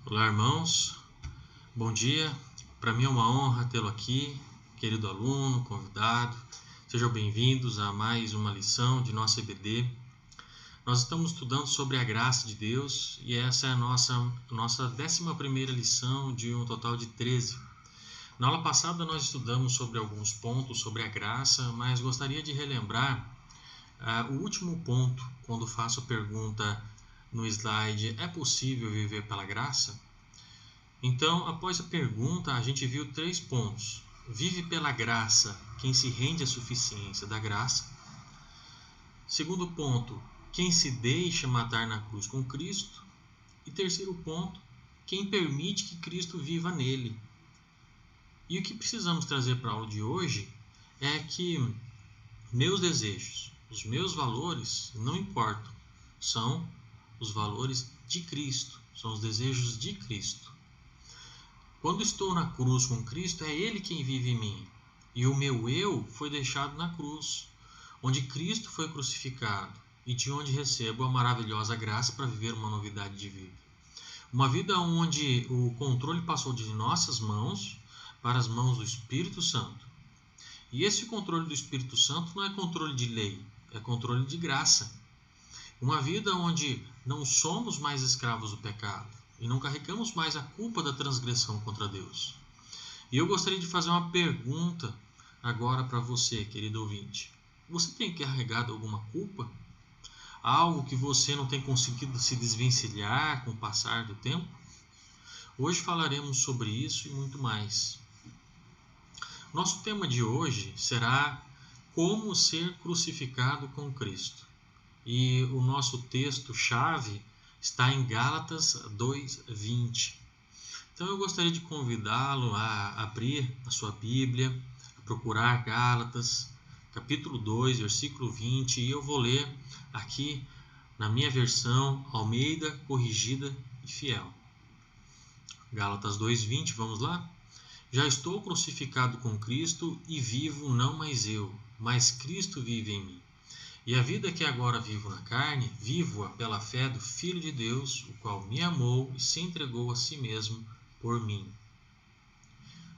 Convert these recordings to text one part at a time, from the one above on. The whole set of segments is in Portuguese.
Olá, irmãos. Bom dia. Para mim é uma honra tê-lo aqui, querido aluno, convidado. Sejam bem-vindos a mais uma lição de nossa EBD. Nós estamos estudando sobre a graça de Deus e essa é a nossa 11ª lição de um total de 13. Na aula passada nós estudamos sobre alguns pontos sobre a graça, mas gostaria de relembrar o último ponto, quando faço a pergunta no slide: é possível viver pela graça? Então, após a pergunta, a gente viu 3 pontos. Vive pela graça quem se rende à suficiência da graça. Segundo ponto, quem se deixa matar na cruz com Cristo. E terceiro ponto, quem permite que Cristo viva nele. E o que precisamos trazer para a aula de hoje é que meus desejos, os meus valores não importam. São os valores de Cristo, são os desejos de Cristo. Quando estou na cruz com Cristo, é Ele quem vive em mim. E o meu eu foi deixado na cruz, onde Cristo foi crucificado e de onde recebo a maravilhosa graça para viver uma novidade de vida. Uma vida onde o controle passou de nossas mãos para as mãos do Espírito Santo. E esse controle do Espírito Santo não é controle de lei, é controle de graça. Uma vida onde não somos mais escravos do pecado e não carregamos mais a culpa da transgressão contra Deus. E eu gostaria de fazer uma pergunta agora para você, querido ouvinte. Você tem carregado alguma culpa? Algo que você não tem conseguido se desvencilhar com o passar do tempo? Hoje falaremos sobre isso e muito mais. Nosso tema de hoje será como ser crucificado com Cristo. E o nosso texto-chave está em Gálatas 2:20. Então eu gostaria de convidá-lo a abrir a sua Bíblia, a procurar Gálatas, capítulo 2, versículo 20, e eu vou ler aqui na minha versão Almeida, corrigida e fiel. Gálatas 2:20, vamos lá? Já estou crucificado com Cristo e vivo não mais eu, mas Cristo vive em mim. E a vida que agora vivo na carne, vivo-a pela fé do Filho de Deus, o qual me amou e se entregou a si mesmo por mim.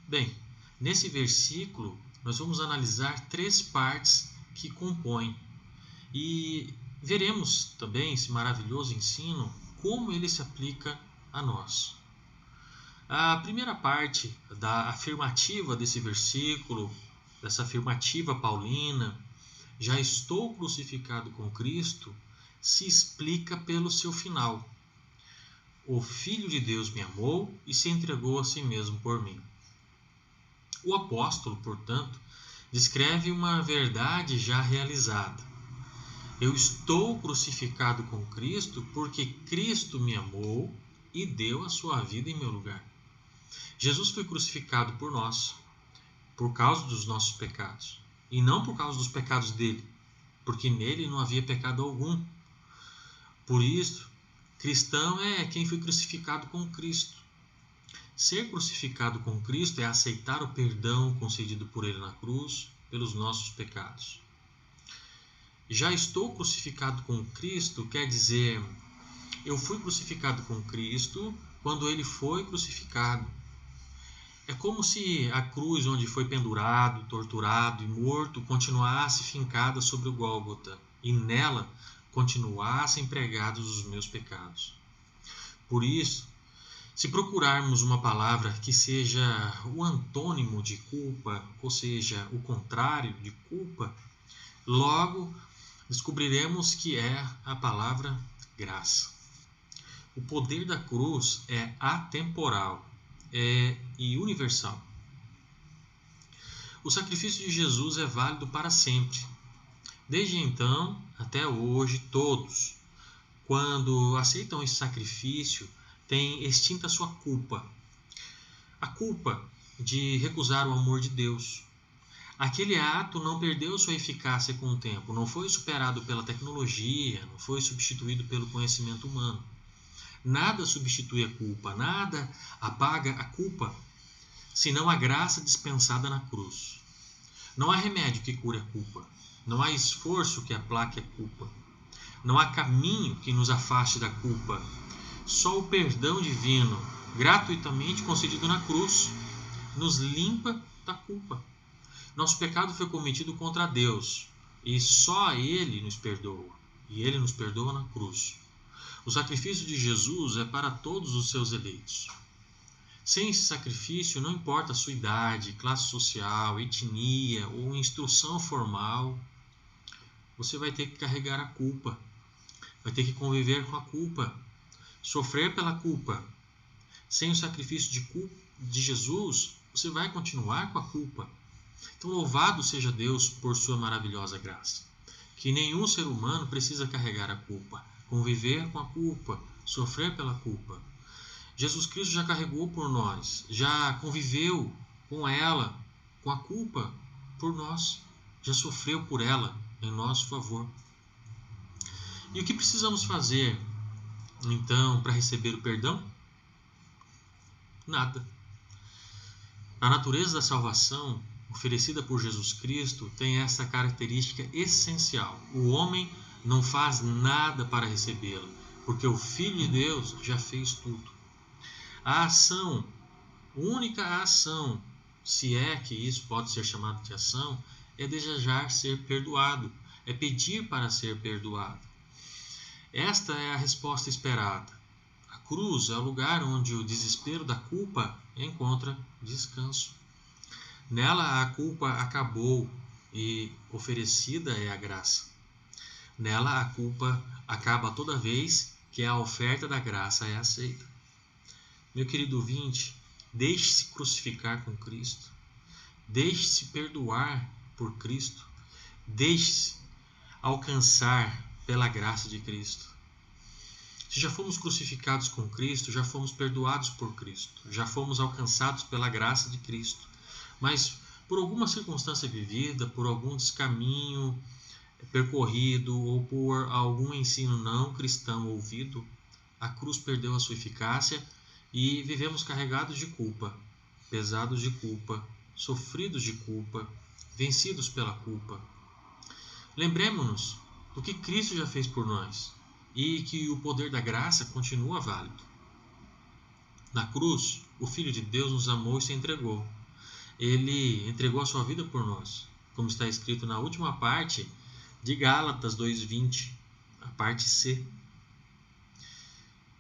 Bem, nesse versículo nós vamos analisar 3 partes que compõem e veremos também esse maravilhoso ensino, como ele se aplica a nós. A primeira parte da afirmativa desse versículo, dessa afirmativa paulina, já estou crucificado com Cristo, se explica pelo seu final. O Filho de Deus me amou e se entregou a si mesmo por mim. O apóstolo, portanto, descreve uma verdade já realizada. Eu estou crucificado com Cristo porque Cristo me amou e deu a sua vida em meu lugar. Jesus foi crucificado por nós, por causa dos nossos pecados. E não por causa dos pecados dele, porque nele não havia pecado algum. Por isso, cristão é quem foi crucificado com Cristo. Ser crucificado com Cristo é aceitar o perdão concedido por ele na cruz pelos nossos pecados. Já estou crucificado com Cristo quer dizer, eu fui crucificado com Cristo quando ele foi crucificado. É como se a cruz onde foi pendurado, torturado e morto continuasse fincada sobre o Gólgota e nela continuassem pregados os meus pecados. Por isso, se procurarmos uma palavra que seja o antônimo de culpa, ou seja, o contrário de culpa, logo descobriremos que é a palavra graça. O poder da cruz é atemporal e universal. O sacrifício de Jesus é válido para sempre. Desde então até hoje, todos, quando aceitam esse sacrifício, têm extinta a sua culpa. A culpa de recusar o amor de Deus. Aquele ato não perdeu sua eficácia com o tempo, não foi superado pela tecnologia, não foi substituído pelo conhecimento humano. Nada substitui a culpa, nada apaga a culpa, senão a graça dispensada na cruz. Não há remédio que cure a culpa, não há esforço que aplaque a culpa, não há caminho que nos afaste da culpa. Só o perdão divino gratuitamente concedido na cruz, nos limpa da culpa. Nosso pecado foi cometido contra Deus e só Ele nos perdoa. E Ele nos perdoa na cruz. O sacrifício de Jesus é para todos os seus eleitos. Sem esse sacrifício, não importa a sua idade, classe social, etnia ou instrução formal, você vai ter que carregar a culpa, vai ter que conviver com a culpa, sofrer pela culpa. Sem o sacrifício de Jesus, você vai continuar com a culpa. Então, louvado seja Deus por sua maravilhosa graça. Que nenhum ser humano precisa carregar a culpa, conviver com a culpa, sofrer pela culpa. Jesus Cristo já carregou por nós, já conviveu com ela, com a culpa por nós, já sofreu por ela em nosso favor. E o que precisamos fazer, então, para receber o perdão? Nada. A natureza da salvação oferecida por Jesus Cristo tem essa característica essencial. O homem não faz nada para recebê-la, porque o Filho de Deus já fez tudo. A ação, única ação, se é que isso pode ser chamado de ação, é desejar ser perdoado, é pedir para ser perdoado. Esta é a resposta esperada. A cruz é o lugar onde o desespero da culpa encontra descanso. Nela a culpa acabou e oferecida é a graça. Nela a culpa acaba toda vez que a oferta da graça é aceita. Meu querido ouvinte, deixe-se crucificar com Cristo. Deixe-se perdoar por Cristo. Deixe-se alcançar pela graça de Cristo. Se já fomos crucificados com Cristo, já fomos perdoados por Cristo, já fomos alcançados pela graça de Cristo. Mas por alguma circunstância vivida, por algum descaminho percorrido ou por algum ensino não cristão ouvido, a cruz perdeu a sua eficácia e vivemos carregados de culpa, pesados de culpa, sofridos de culpa, vencidos pela culpa. Lembremos-nos do que Cristo já fez por nós e que o poder da graça continua válido. Na cruz, o Filho de Deus nos amou e se entregou. Ele entregou a sua vida por nós, como está escrito na última parte de Gálatas 2:20, a parte C.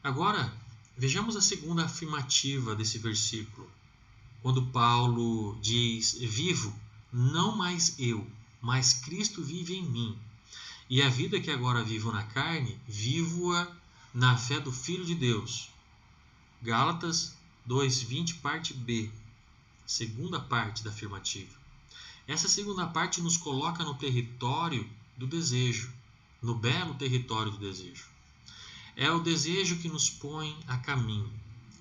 Agora, vejamos a segunda afirmativa desse versículo, quando Paulo diz: vivo, não mais eu, mas Cristo vive em mim. E a vida que agora vivo na carne, vivo-a na fé do Filho de Deus. Gálatas 2:20, parte B, segunda parte da afirmativa. Essa segunda parte nos coloca no território do desejo, no belo território do desejo. É o desejo que nos põe a caminho.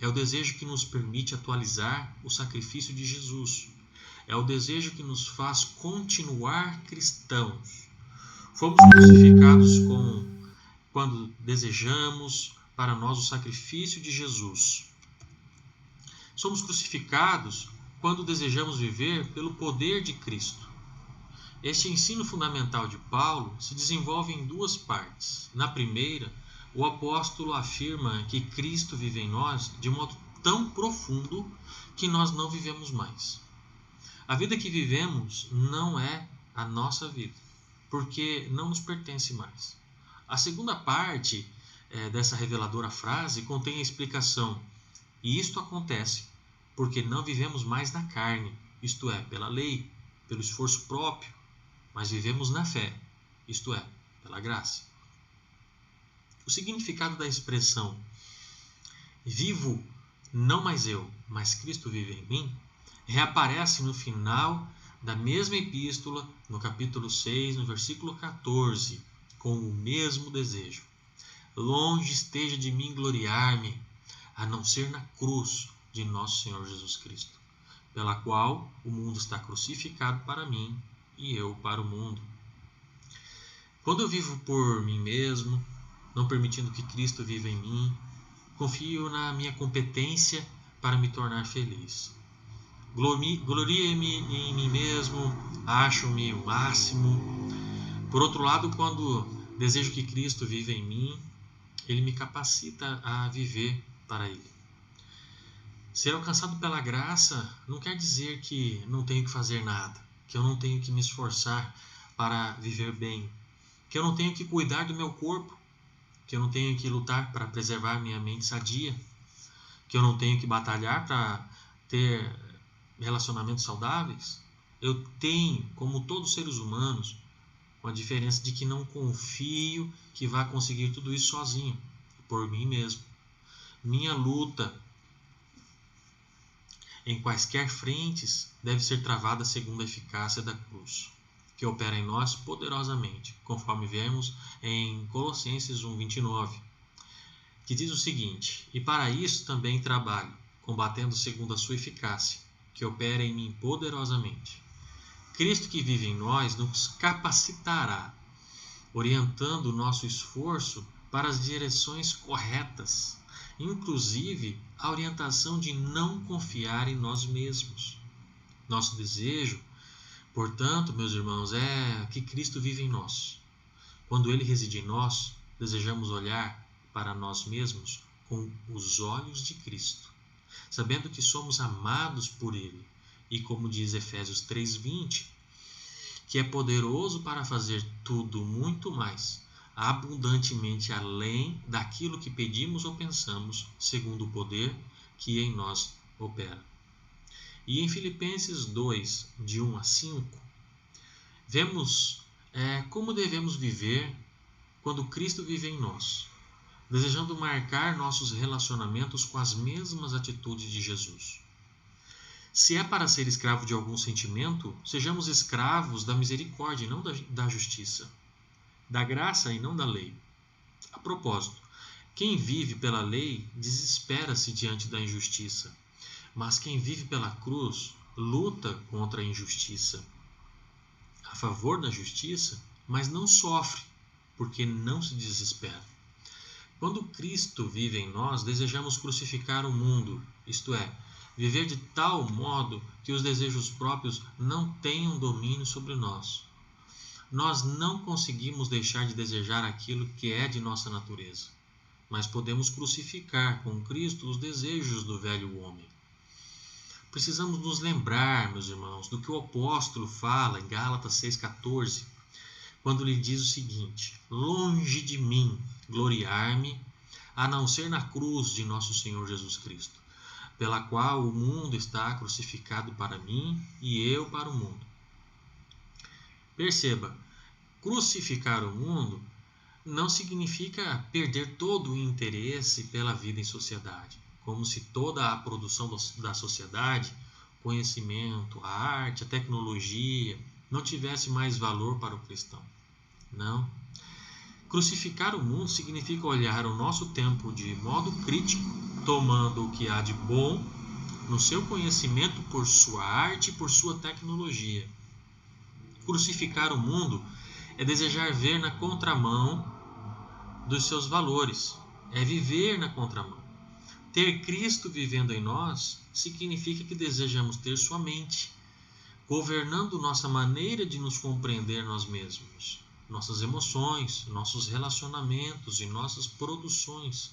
É o desejo que nos permite atualizar o sacrifício de Jesus. É o desejo que nos faz continuar cristãos. Fomos crucificados quando desejamos para nós o sacrifício de Jesus. Somos crucificados quando desejamos viver pelo poder de Cristo. Este ensino fundamental de Paulo se desenvolve em duas partes. Na primeira, o apóstolo afirma que Cristo vive em nós de modo tão profundo que nós não vivemos mais. A vida que vivemos não é a nossa vida, porque não nos pertence mais. A segunda parte dessa reveladora frase contém a explicação. E isto acontece porque não vivemos mais na carne, isto é, pela lei, pelo esforço próprio, mas vivemos na fé, isto é, pela graça. O significado da expressão vivo, não mais eu, mas Cristo vive em mim, reaparece no final da mesma epístola, no capítulo 6, no versículo 14, com o mesmo desejo. Longe esteja de mim gloriar-me, a não ser na cruz de nosso Senhor Jesus Cristo, pela qual o mundo está crucificado para mim e eu para o mundo. Quando eu vivo por mim mesmo, não permitindo que Cristo viva em mim, confio na minha competência para me tornar feliz. Glorie-me em mim mesmo, acho-me o máximo. Por outro lado, quando desejo que Cristo viva em mim, Ele me capacita a viver para Ele. Ser alcançado pela graça não quer dizer que não tenho que fazer nada, que eu não tenho que me esforçar para viver bem, que eu não tenho que cuidar do meu corpo, que eu não tenho que lutar para preservar minha mente sadia, que eu não tenho que batalhar para ter relacionamentos saudáveis. Eu tenho, como todos os seres humanos, com a diferença de que não confio que vá conseguir tudo isso sozinho, por mim mesmo. Minha luta em quaisquer frentes deve ser travada segundo a eficácia da cruz, que opera em nós poderosamente, conforme vemos em Colossenses 1:29, que diz o seguinte: e para isso também trabalho, combatendo segundo a sua eficácia, que opera em mim poderosamente. Cristo que vive em nós nos capacitará, orientando o nosso esforço para as direções corretas, inclusive a orientação de não confiar em nós mesmos. Nosso desejo, portanto, meus irmãos, é que Cristo vive em nós. Quando Ele reside em nós, desejamos olhar para nós mesmos com os olhos de Cristo, sabendo que somos amados por Ele. E como diz Efésios 3:20, que é poderoso para fazer tudo muito mais, abundantemente além daquilo que pedimos ou pensamos, segundo o poder que em nós opera. E em Filipenses 2, de 1-5, vemos como devemos viver quando Cristo vive em nós, desejando marcar nossos relacionamentos com as mesmas atitudes de Jesus. Se é para ser escravo de algum sentimento, sejamos escravos da misericórdia e não da justiça, da graça e não da lei. A propósito, quem vive pela lei desespera-se diante da injustiça, mas quem vive pela cruz luta contra a injustiça, a favor da justiça, mas não sofre, porque não se desespera. Quando Cristo vive em nós, desejamos crucificar o mundo, isto é, viver de tal modo que os desejos próprios não tenham domínio sobre nós. Nós não conseguimos deixar de desejar aquilo que é de nossa natureza, mas podemos crucificar com Cristo os desejos do velho homem. Precisamos nos lembrar, meus irmãos, do que o apóstolo fala em Gálatas 6,14, quando lhe diz o seguinte: longe de mim gloriar-me, a não ser na cruz de nosso Senhor Jesus Cristo, pela qual o mundo está crucificado para mim e eu para o mundo. Perceba, crucificar o mundo não significa perder todo o interesse pela vida em sociedade, como se toda a produção da sociedade, conhecimento, a arte, a tecnologia, não tivesse mais valor para o cristão. Não. Crucificar o mundo significa olhar o nosso tempo de modo crítico, tomando o que há de bom no seu conhecimento por sua arte e por sua tecnologia. Crucificar o mundo é desejar ver na contramão dos seus valores, é viver na contramão. Ter Cristo vivendo em nós significa que desejamos ter sua mente, governando nossa maneira de nos compreender nós mesmos, nossas emoções, nossos relacionamentos e nossas produções.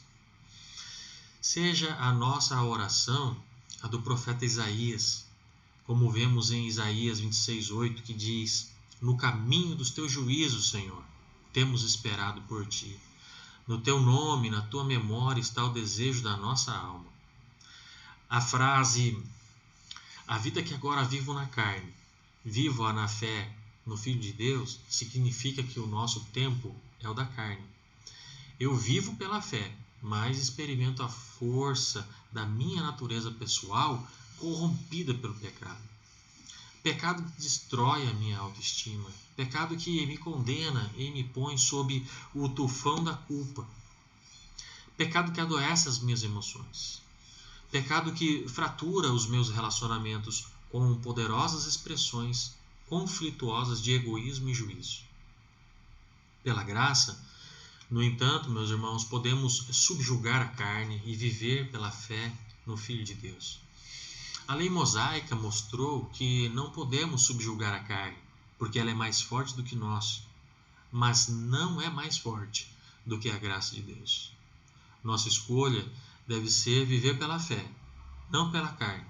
Seja a nossa oração a do profeta Isaías, como vemos em Isaías 26:8, que diz: no caminho dos teus juízos, Senhor, temos esperado por ti. No teu nome, na tua memória está o desejo da nossa alma. A frase, a vida que agora vivo na carne, vivo-a na fé no Filho de Deus, significa que o nosso tempo é o da carne. Eu vivo pela fé, mas experimento a força da minha natureza pessoal corrompida pelo pecado. Pecado que destrói a minha autoestima. Pecado que me condena e me põe sob o tufão da culpa. Pecado que adoece as minhas emoções. Pecado que fratura os meus relacionamentos com poderosas expressões conflituosas de egoísmo e juízo. Pela graça, no entanto, meus irmãos, podemos subjugar a carne e viver pela fé no Filho de Deus. A lei mosaica mostrou que não podemos subjugar a carne, porque ela é mais forte do que nós, mas não é mais forte do que a graça de Deus. Nossa escolha deve ser viver pela fé, não pela carne,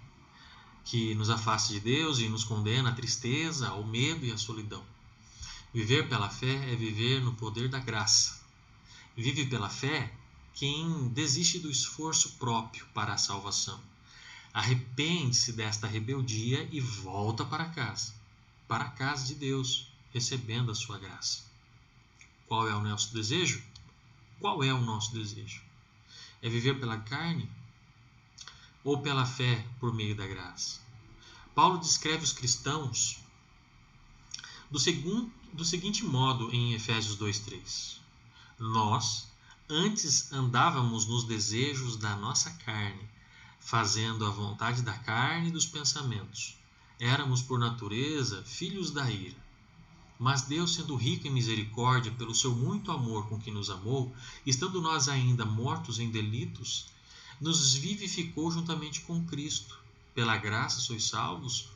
que nos afasta de Deus e nos condena à tristeza, ao medo e à solidão. Viver pela fé é viver no poder da graça. Vive pela fé quem desiste do esforço próprio para a salvação. Arrepende-se desta rebeldia e volta para a casa de Deus, recebendo a sua graça. Qual é o nosso desejo? Qual é o nosso desejo? É viver pela carne ou pela fé por meio da graça? Paulo descreve os cristãos do seguinte modo em Efésios 2:3. Nós antes andávamos nos desejos da nossa carne, fazendo a vontade da carne e dos pensamentos. Éramos, por natureza, filhos da ira. Mas Deus, sendo rico em misericórdia, pelo seu muito amor com que nos amou, estando nós ainda mortos em delitos, nos vivificou juntamente com Cristo. Pela graça sois salvos,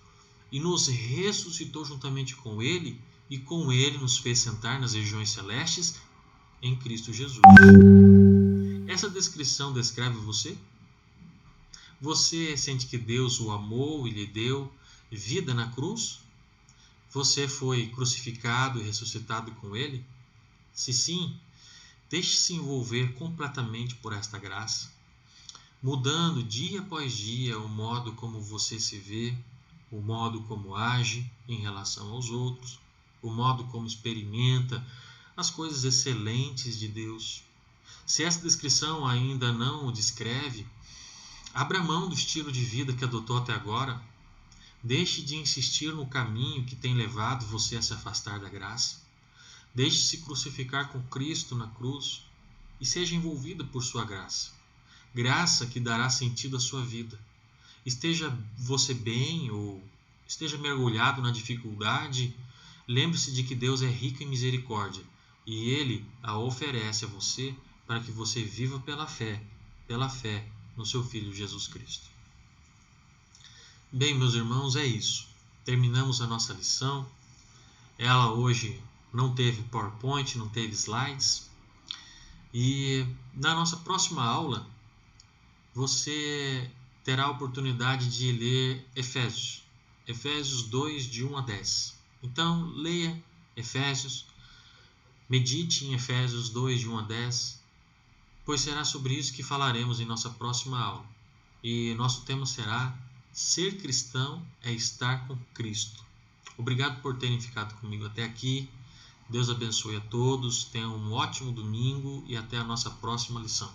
e nos ressuscitou juntamente com Ele, e com Ele nos fez sentar nas regiões celestes em Cristo Jesus. Essa descrição descreve você? Você sente que Deus o amou e lhe deu vida na cruz? Você foi crucificado e ressuscitado com Ele? Se sim, deixe-se envolver completamente por esta graça, mudando dia após dia o modo como você se vê, o modo como age em relação aos outros, o modo como experimenta as coisas excelentes de Deus. Se essa descrição ainda não o descreve, abra mão do estilo de vida que adotou até agora. Deixe de insistir no caminho que tem levado você a se afastar da graça. Deixe-se crucificar com Cristo na cruz e seja envolvido por sua graça. Graça que dará sentido à sua vida. Esteja você bem ou esteja mergulhado na dificuldade, lembre-se de que Deus é rico em misericórdia e Ele a oferece a você para que você viva pela fé no seu Filho Jesus Cristo. Bem, meus irmãos, é isso. Terminamos a nossa lição. Ela hoje não teve PowerPoint, não teve slides. E na nossa próxima aula, você terá a oportunidade de ler Efésios 2, de 1 a 10. Então, leia Efésios, medite em Efésios 2, de 1 a 10, pois será sobre isso que falaremos em nossa próxima aula. E nosso tema será: ser cristão é estar com Cristo. Obrigado por terem ficado comigo até aqui. Deus abençoe a todos, tenham um ótimo domingo e até a nossa próxima lição.